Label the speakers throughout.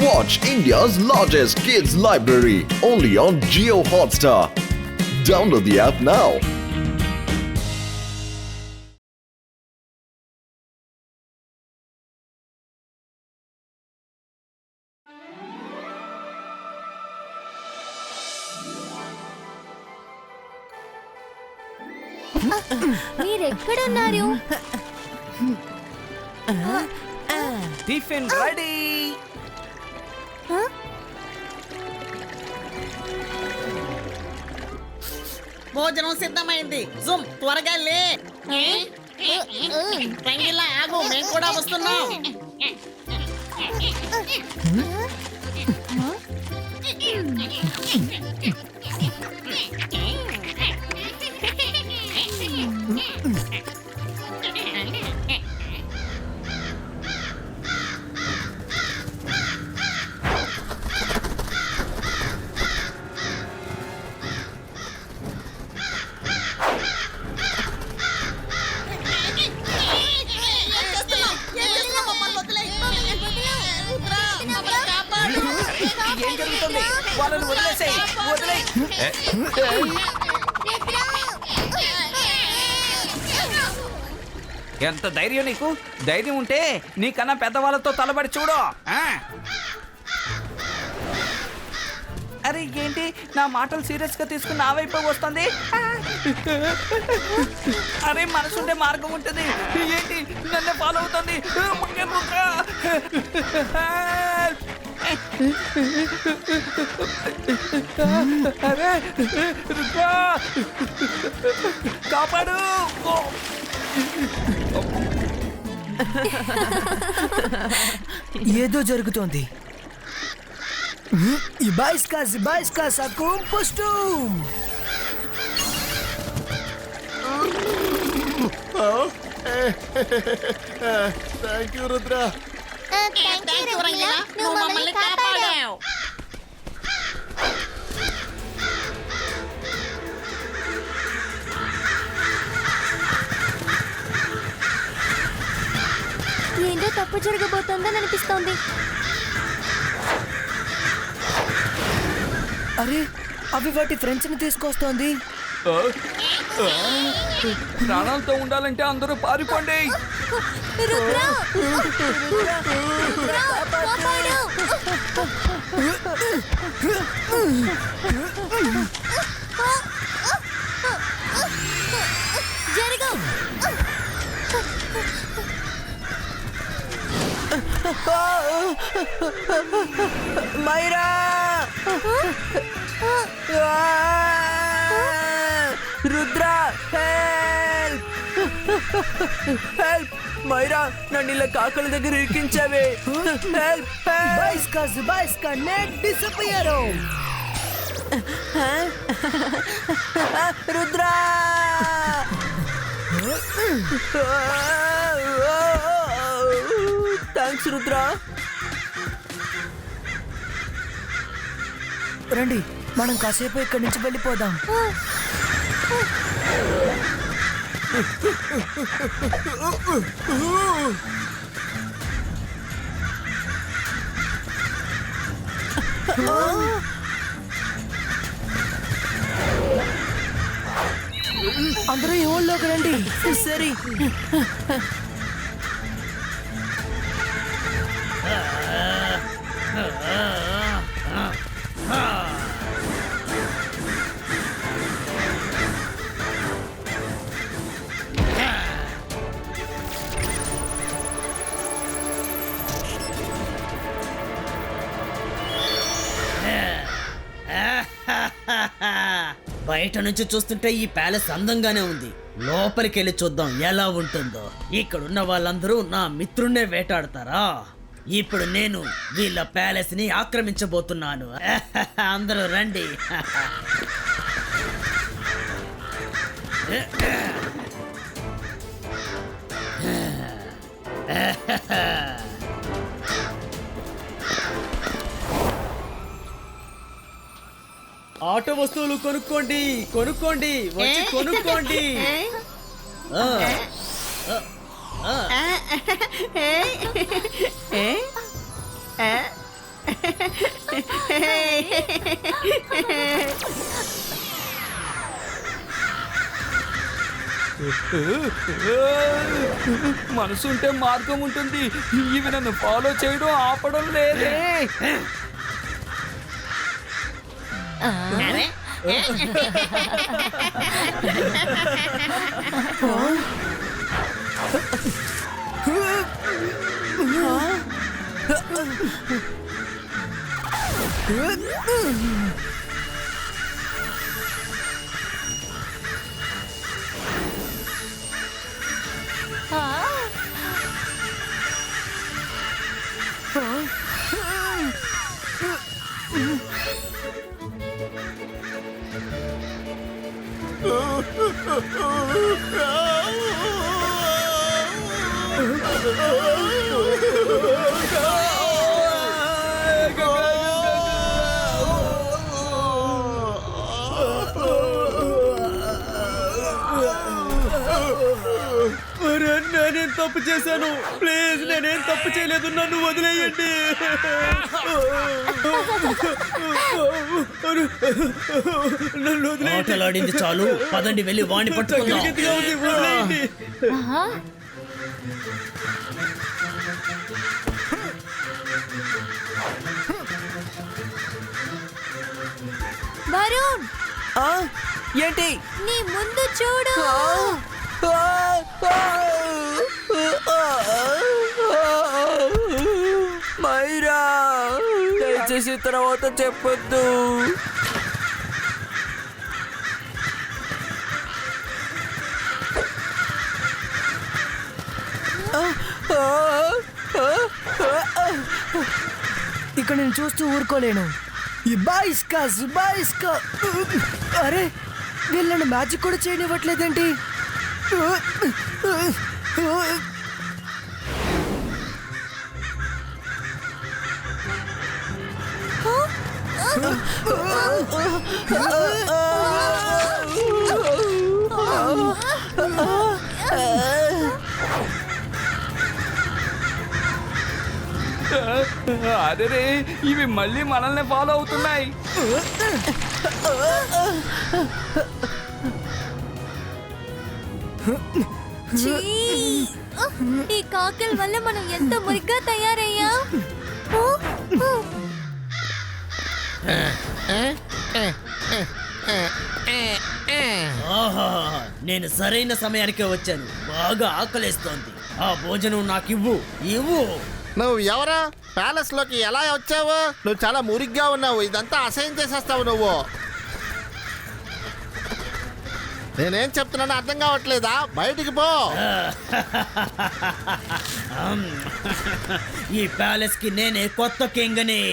Speaker 1: Watch India's largest kids library only on Jio Hotstar. Download the app now.
Speaker 2: మీరెక్కడున్నారు?
Speaker 3: Tiffin ready.
Speaker 4: భోజనం సిద్ధమైంది. జుమ్ త్వరగా లే. రంగిలా ఆగు, మేము కూడా వస్తున్నాం.
Speaker 3: ఏం జరుగుతుంది? వాళ్ళని వదిలేసేయ్, వదిలేయ్. ఎంత ధైర్యం నీకు? ధైర్యం ఉంటే నీకన్నా పెద్దవాళ్ళతో తలబడి చూడు. అరే ఏంటి నా మాటలు సీరియస్ గా తీసుకుని నా వైపు వస్తుంది? అరే మనసుండే మార్గం ఉంటుంది. ఏంటి నన్ను ఫాలో అవుతుంది? అరే రుద్రా, కాపాడు.
Speaker 5: ఏదో జరుగుతోంది. Ibaiska sakum postum.
Speaker 1: Thank you, Rudra.
Speaker 2: Thank you Rangeela, నువ్వు మమ్మల్ని కాపాడావు. ఏంటో తప్పు జరగబోతోందని అనిపిస్తోంది.
Speaker 5: అరే అవి వాటి ఫ్రెండ్స్ ని తీసుకొస్తోంది.
Speaker 3: ప్రాణాలతో ఉండాలంటే అందరూ పారిపోండి.
Speaker 2: రుద్రా! రుద్రా, కాపాడు! జరుగు!
Speaker 5: మైరా! రుద్రా, హెల్ప్! హెల్ప్! మైరా, నన్ను ఇలా కాకల దగ్గర ఇరికించావే. హెల్ప్! బైస్కా net disappear. Rudra! Thanks Rudra. రండి మనం కాసేపు ఇక్కడి నుంచి వెళ్ళిపోదాం. అందరూ ఈ ఊళ్ళోకి రండి. సరే
Speaker 4: బయట నుంచి చూస్తుంటే ఈ ప్యాలెస్ అందంగానే ఉంది. లోపలికి వెళ్ళి చూద్దాం ఎలా ఉంటుందో. ఇక్కడున్న వాళ్ళందరూ నా మిత్రున్నే వేటాడతారా? ఇప్పుడు నేను వీళ్ళ ప్యాలెస్ ని ఆక్రమించబోతున్నాను. అందరూ రండి. ఆట వస్తువులు కొనుక్కోండి, కొనుక్కోండి, వచ్చి కొనుక్కోండి.
Speaker 3: మనసు ఉంటే మార్గం ఉంటుంది. ఇవి నన్ను ఫాలో చేయడం ఆపడం లేదే.
Speaker 2: అరే
Speaker 4: నేనేం తప్పు చేశాను? ప్లీజ్, నేనేం తప్పు చేయలేదు, నన్ను వదిలేయండి. నన్ను ఆటలాడింది చాలు, పదండి వెళ్ళి వాణ్ణి పట్టుకుందాం. వదిలేయండి.
Speaker 2: వరుణ్,
Speaker 5: ఏంటి?
Speaker 2: నీ ముందు చూడు.
Speaker 5: మైరా, దయచేసి తర్వాత చెప్పొద్దు. ఇక్కడ నేను చూస్తూ ఊరుకోలేను. ఈ బాయిస్కా జుబాయిస్కా. అరే, వీళ్ళని మ్యాజిక్ కూడా చేయనివ్వట్లేదేంటి?
Speaker 3: అరే, ఇవి మళ్ళీ మనల్ని ఫాలో అవుతున్నాయి.
Speaker 2: ఛీ! ఈ కాకల వల్ల మనం ఎంత మురిగ్గా తయారయ్యా.
Speaker 4: ఆహా, నేను సరైన సమయానికే వచ్చాను. బాగా ఆకలేస్తోంది. ఆ భోజనం నాకు ఇవ్వు.
Speaker 6: నువ్వు ఎవరా? ప్యాలెస్ లోకి ఎలా వచ్చావు? నువ్వు చాలా మురిగ్గా ఉన్నావు. ఇదంతా అసహ్యం చేసేస్తావు నువ్వు. నేనేం చెప్తున్నానో అర్థం కావట్లేదా? బయటికి పో.
Speaker 4: ఈ ప్యాలెస్ కి నేనే కొత్త కింగ్ని.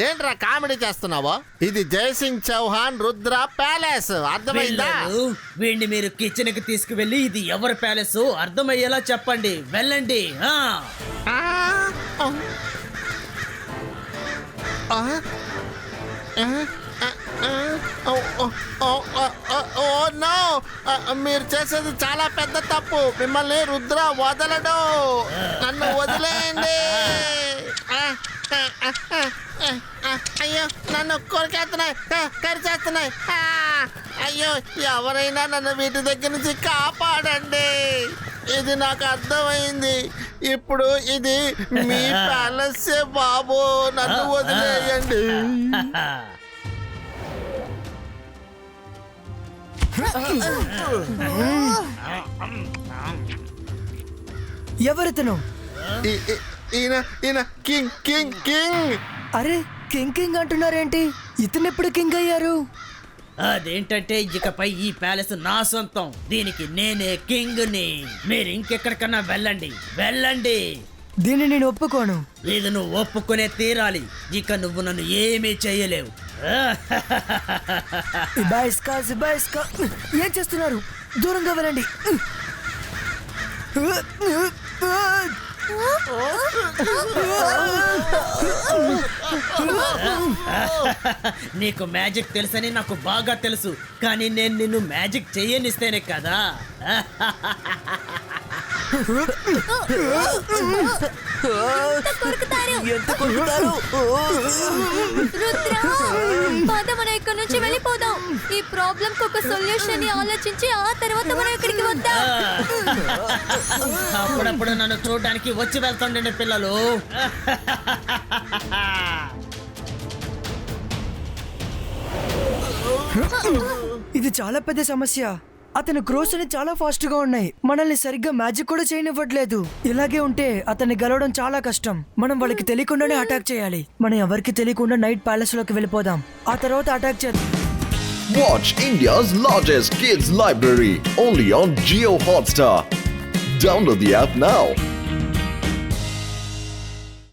Speaker 6: ఏంట్రా కామెడీ చేస్తున్నావో? ఇది జయసింగ్ చౌహాన్ రుద్ర ప్యాలెస్, అర్థమైందా?
Speaker 4: పిల్లలు, వీడిని మీరు కిచెన్ కి తీసుకువెళ్ళి ఇది ఎవరి ప్యాలెస్ అర్థమయ్యేలా చెప్పండి. వెళ్ళండి.
Speaker 6: మీరు చేసేది చాలా పెద్ద తప్పు. మిమ్మల్ని రుద్ర వదలడు. నన్ను వదిలేయండి. అయ్యో, నన్ను కొరికేస్తున్నాయి, కరిచేస్తున్నాయి. అయ్యో, ఎవరైనా నన్ను వీటి దగ్గర నుంచి కాపాడండి. ఇది నాకు అర్థమైంది. ఇప్పుడు ఇది మీ ప్యాలెస్ బాబు. నన్ను వదిలేయండి.
Speaker 5: ఎవరితను?
Speaker 6: ఈయన కింగ్ కింగ్ కింగ్.
Speaker 5: అరే, కింగ్ కింగ్ అంటున్నారేంటి? ఇతను ఎప్పుడు కింగ్ అయ్యారు?
Speaker 4: అదేంటంటే ఇకపై ఈ ప్యాలెస్ నా సొంతం. దీనికి నేనే కింగ్ని. మీరు ఇంకెక్కడికన్నా వెళ్ళండి. వెళ్ళండి.
Speaker 5: దీన్ని నేను ఒప్పుకోను.
Speaker 4: ఇది నువ్వు ఒప్పుకునే తీరాలి. ఇక నువ్వు నన్ను ఏమీ చేయలేవు.
Speaker 5: ఇబాయిస్కా, జిబాయిస్కా, ఏం చేస్తున్నారు? దూరంగా వెళ్ళండి.
Speaker 4: నీకు మ్యాజిక్ తెలుసని నాకు బాగా తెలుసు, కానీ నేను నిన్ను మ్యాజిక్ చేయనిస్తేనే కదా.
Speaker 2: కొరుకుతారు.
Speaker 5: ఎంత కొడుతారు
Speaker 2: రుద్ర పద మనం ఇక్కడ నుంచి వెళ్ళిపోదాం. ఈ ప్రాబ్లం కి ఒక సొల్యూషన్ ని ఆలోచించి ఆ తర్వాత మనం ఇక్కడికి వద్దాం.
Speaker 4: అప్పుడప్పుడు నన్ను చూడడానికి వచ్చి వెళ్తుండండి పిల్లలు.
Speaker 5: ఇది చాలా పెద్ద సమస్య. అతని గ్రోస్ అని చాలా ఫాస్ట్ గా ఉన్నాయి. మనల్ని సరిగ్గా మ్యాజిక్ కూడా చేయనివ్వట్లేదు. ఇలాగే ఉంటే అతన్ని గెలవడం చాలా కష్టం. మనం వాళ్ళకి తెలియకుండానే అటాక్ చేయాలి. మనం ఎవరికి తెలియకుండా నైట్ ప్యాలెస్ లోకి వెళ్ళిపోదాం. ఆ తర్వాత అటాక్ చేద్దాం.
Speaker 1: Watch India's largest kids library only on Geo Hotstar. Download the app now.